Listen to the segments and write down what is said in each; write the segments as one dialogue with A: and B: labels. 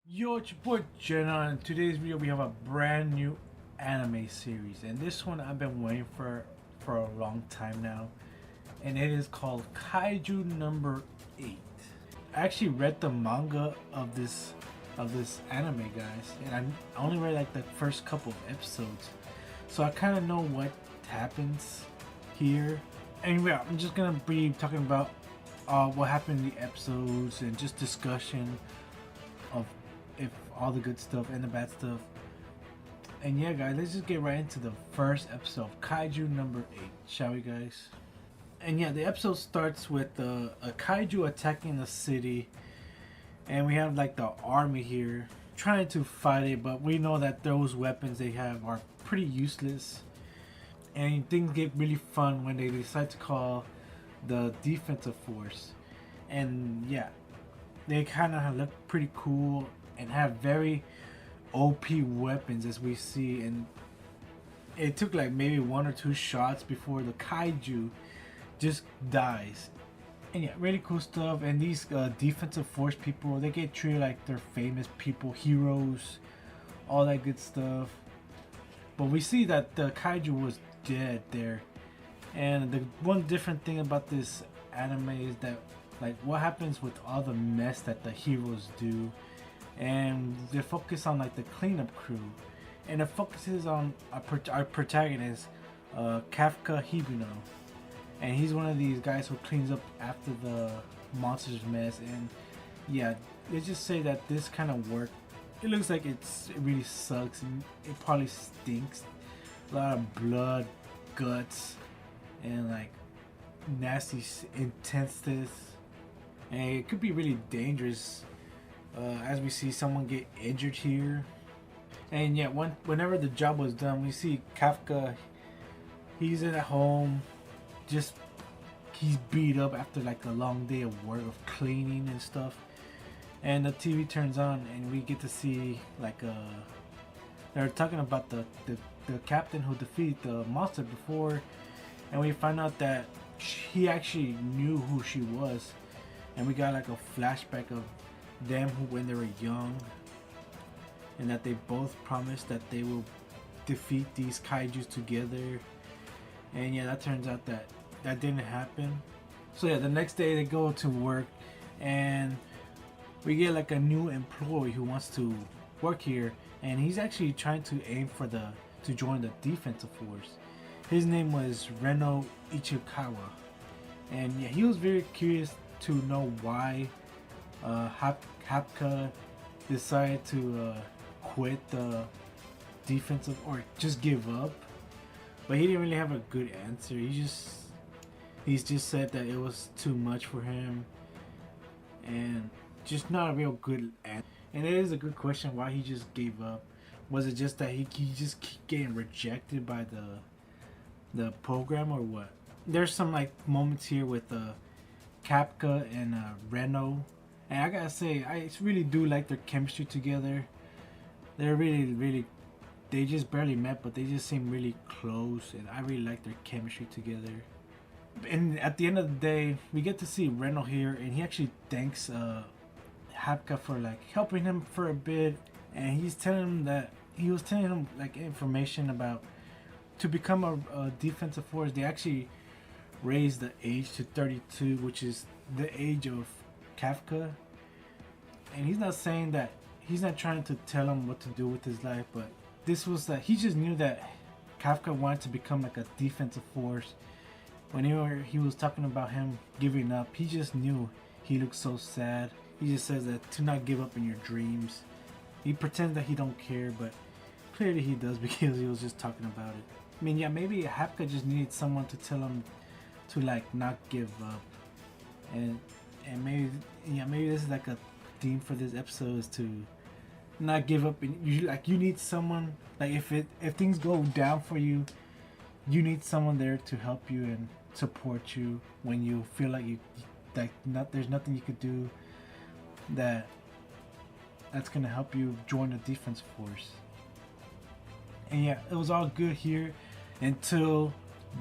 A: Yo, it's your boy Jenna. In today's video, we have a brand new anime series, and this one I've been waiting for a long time now, and it is called Kaiju number 8. I actually read the manga of this anime, guys, and I only read like the first couple of episodes, so I kind of know what happens here. Anyway, I'm just gonna be talking about what happened in the episodes and just discussion of if all the good stuff and the bad stuff. And yeah, guys, let's just get right into the first episode of Kaiju number 8, shall we, guys? And yeah, the episode starts with a kaiju attacking the city, and we have like the army here trying to fight it, but we know that those weapons they have are pretty useless. And things get really fun when they decide to call the defensive force. And yeah, they kind of look pretty cool and have very OP weapons, as we see. And it took like maybe one or two shots before the kaiju just dies. And yeah, really cool stuff. And these defensive force people, they get treated like they're famous people, heroes, all that good stuff. But we see that the kaiju was dead there. And the one different thing about this anime is that, like, what happens with all the mess that the heroes do, and they focus on like the cleanup crew, and it focuses on our protagonist, Kafka Hibuno, and he's one of these guys who cleans up after the monsters mess. And yeah, let's just say that this kind of work, it looks like it really sucks, and it probably stinks. A lot of blood, guts, and like nasty intenseness, and it could be really dangerous, as we see someone get injured here. And yet, whenever the job was done, we see Kafka. He's at home, just he's beat up after like a long day of work of cleaning and stuff. And the TV turns on, and we get to see like they're talking about the captain who defeated the monster before, and we find out that he actually knew who she was. And we got like a flashback of them when they were young, and that they both promised that they will defeat these kaijus together. And yeah, that turns out that didn't happen. So yeah, the next day they go to work, and we get like a new employee who wants to work here, and he's actually trying to aim for to join the defensive force. His name was Reno Ichikawa, and yeah, he was very curious to know why Hapka decided to quit the defensive, or just give up. But he didn't really have a good answer. He's just said that it was too much for him, and just not a real good answer. And it is a good question why he just gave up. Was it just that he just keep getting rejected by the program, or what? There's some like moments here with Kapka and Reno, and I gotta say, I really do like their chemistry together. They're really, they just barely met, but they just seem really close, and I really like their chemistry together. And at the end of the day, we get to see Reno here, and he actually thanks Hapka for like helping him for a bit, and he's telling him that he was telling him like information about to become a defensive force. They actually raised the age to 32, which is the age of Kafka. And he's not saying that, he's not trying to tell him what to do with his life, but this was that he just knew that Kafka wanted to become like a defensive force. Whenever he was talking about him giving up, he just knew. He looked so sad. He just says that to not give up in your dreams. He pretends that he don't care, but clearly he does, because he was just talking about it. I mean, yeah, maybe Hapka just needed someone to tell him to like not give up, and maybe this is like a theme for this episode, is to not give up. And you need someone, like if things go down for you, you need someone there to help you and support you when you feel like there's nothing you could do that's gonna help you join the defense force. And yeah, it was all good here until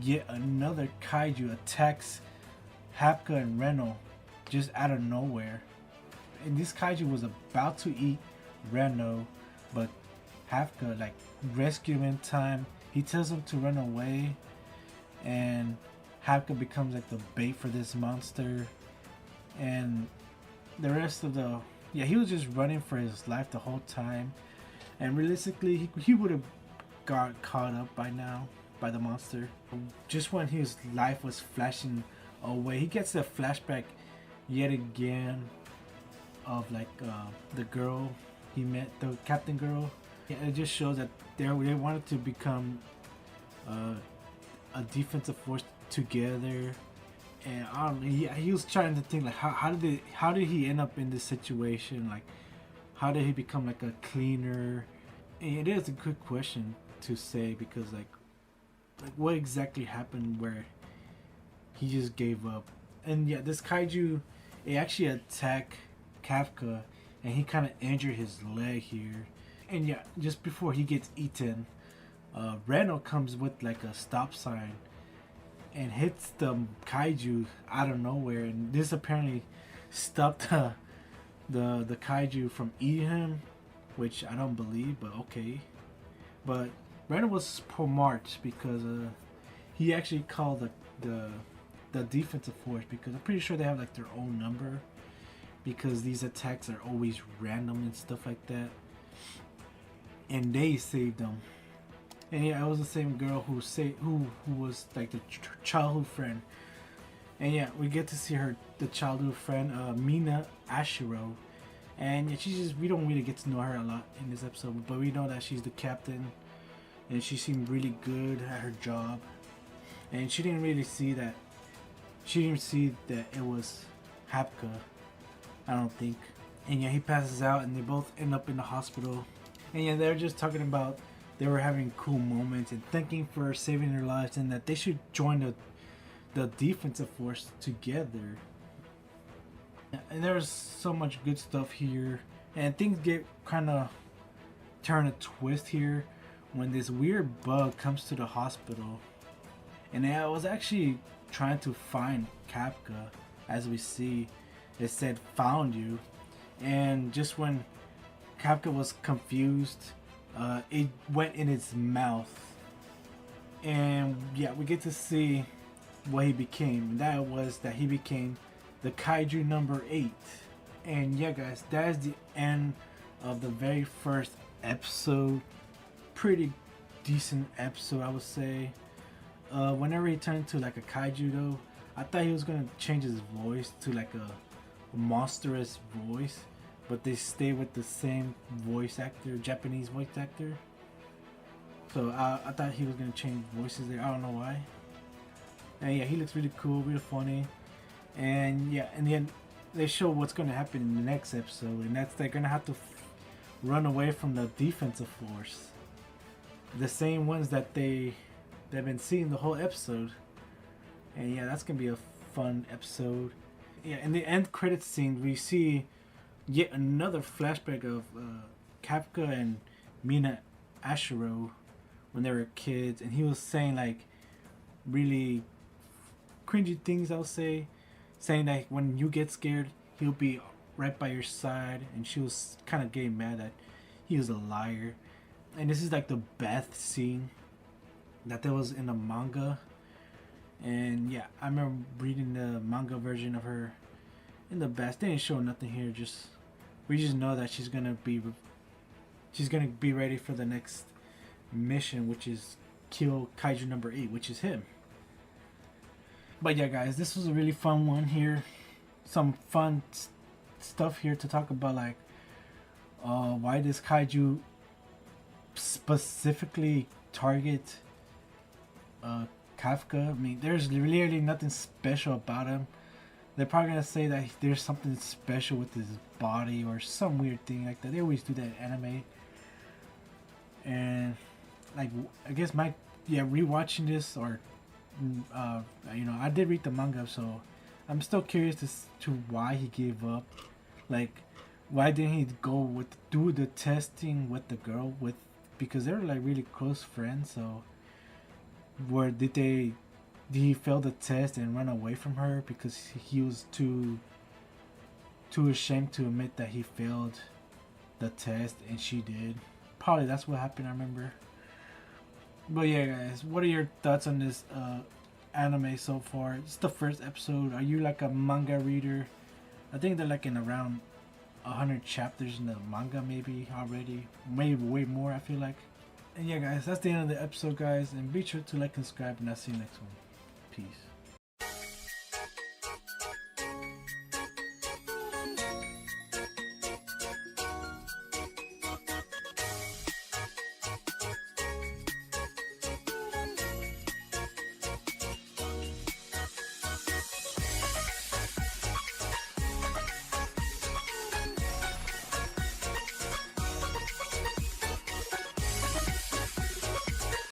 A: yet another kaiju attacks Hapka and Reno just out of nowhere. And this kaiju was about to eat Reno, but Hafka like rescue him in time. He tells him to run away, and Hafka becomes like the bait for this monster. And the rest of the he was just running for his life the whole time. And realistically, he would have got caught up by now by the monster. Just when his life was flashing away, he gets a flashback yet again of like the girl he met, the captain girl. It just shows that they wanted to become a defensive force together. And I don't know, he was trying to think like how did he end up in this situation? Like how did he become like a cleaner? And it is a good question to say because like what exactly happened where he just gave up. And yeah, this kaiju, it actually attacked Kafka, and he kind of injured his leg here. And yeah, just before he gets eaten, Reno comes with like a stop sign and hits the kaiju out of nowhere, and this apparently stopped the kaiju from eating him, which I don't believe, but okay. But Reno was smart because he actually called the defensive force, because I'm pretty sure they have like their own number, because these attacks are always random and stuff like that. And they saved them. And yeah, it was the same girl who was like the childhood friend. And yeah, we get to see her, the childhood friend, Mina Ashiro. And yeah, we don't really get to know her a lot in this episode, but we know that she's the captain, and she seemed really good at her job. And she didn't see that it was Hapka, I don't think. And yeah, he passes out, and they both end up in the hospital. And yeah, they're just talking about they were having cool moments and thanking for saving their lives, and that they should join the defensive force together. And there's so much good stuff here, and things get kind of turn a twist here when this weird bug comes to the hospital. And I was actually trying to find Kapka. As we see, it said found you, and just when Kapka was confused, it went in its mouth. And yeah, we get to see what he became, and that was that he became the Kaiju number 8. And yeah guys, that is the end of the very first episode. Pretty decent episode, I would say. Whenever he turned to like a kaiju though, I thought he was gonna change his voice to like a monstrous voice, but they stay with the same voice actor, Japanese voice actor. So I thought he was gonna change voices there. I don't know why. And yeah, he looks really cool, really funny. And yeah, in the end, they show what's gonna happen in the next episode, and that's they're gonna have to run away from the defensive force, the same ones that they've been seeing the whole episode. And yeah, that's gonna be a fun episode. Yeah, in the end credits scene, we see yet another flashback of Kapka and Mina Ashiro when they were kids, and he was saying like really cringy things, I'll say, saying that when you get scared, he'll be right by your side, and she was kind of getting mad that he was a liar. And this is like the bath scene that there was in the manga. And yeah, I remember reading the manga version of her in the bath. They didn't show nothing here, we just know that she's gonna be ready for the next mission, which is kill Kaiju number 8, which is him. But yeah guys, this was a really fun one here. Some fun stuff here to talk about, like why this kaiju specifically target Kafka. I mean, there's really nothing special about him. They're probably gonna say that there's something special with his body or some weird thing like that. They always do that in anime. And like, I guess rewatching this, or I did read the manga, so I'm still curious to why he gave up. Like, why didn't he do the testing with the girl, because they were like really close friends. So did he fail the test and run away from her because he was too ashamed to admit that he failed the test, and she did. Probably that's what happened. I remember. But yeah, guys, what are your thoughts on this anime so far? It's the first episode. Are you like a manga reader? I think they're like in around 100 chapters in the manga, maybe already, maybe way more. I feel like. And yeah, guys, that's the end of the episode, guys. And be sure to like and subscribe, and I'll see you next one. Peace.